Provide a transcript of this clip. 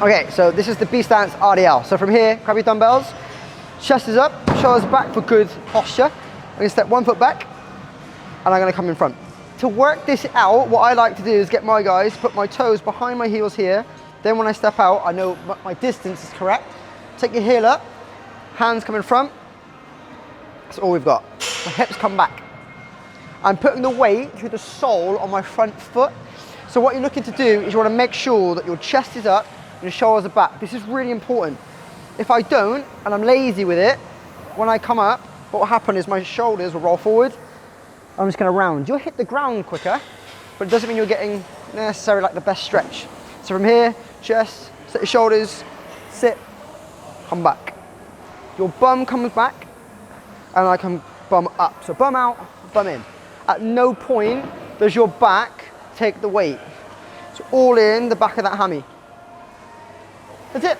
Okay, so this is the B stance RDL. So from here, grab your dumbbells, chest is up, shoulders back for good posture. I'm gonna step 1 foot back, and I'm gonna come in front. To work this out, what I like to do is get my guys, put my toes behind my heels here. Then when I step out, I know my distance is correct. Take your heel up, hands come in front. That's all we've got. My hips come back. I'm putting the weight through the sole on my front foot. So what you're looking to do is you wanna make sure that your chest is up, your shoulders are back. This is really important. If I don't, and I'm lazy with it, when I come up, what will happen is my shoulders will roll forward. I'm just gonna round. You'll hit the ground quicker, but it doesn't mean you're getting necessarily like the best stretch. So from here, chest, set your shoulders, sit, come back. Your bum comes back, and I can bum up. So bum out, bum in. At no point does your back take the weight. So all in the back of that hammy. That's it.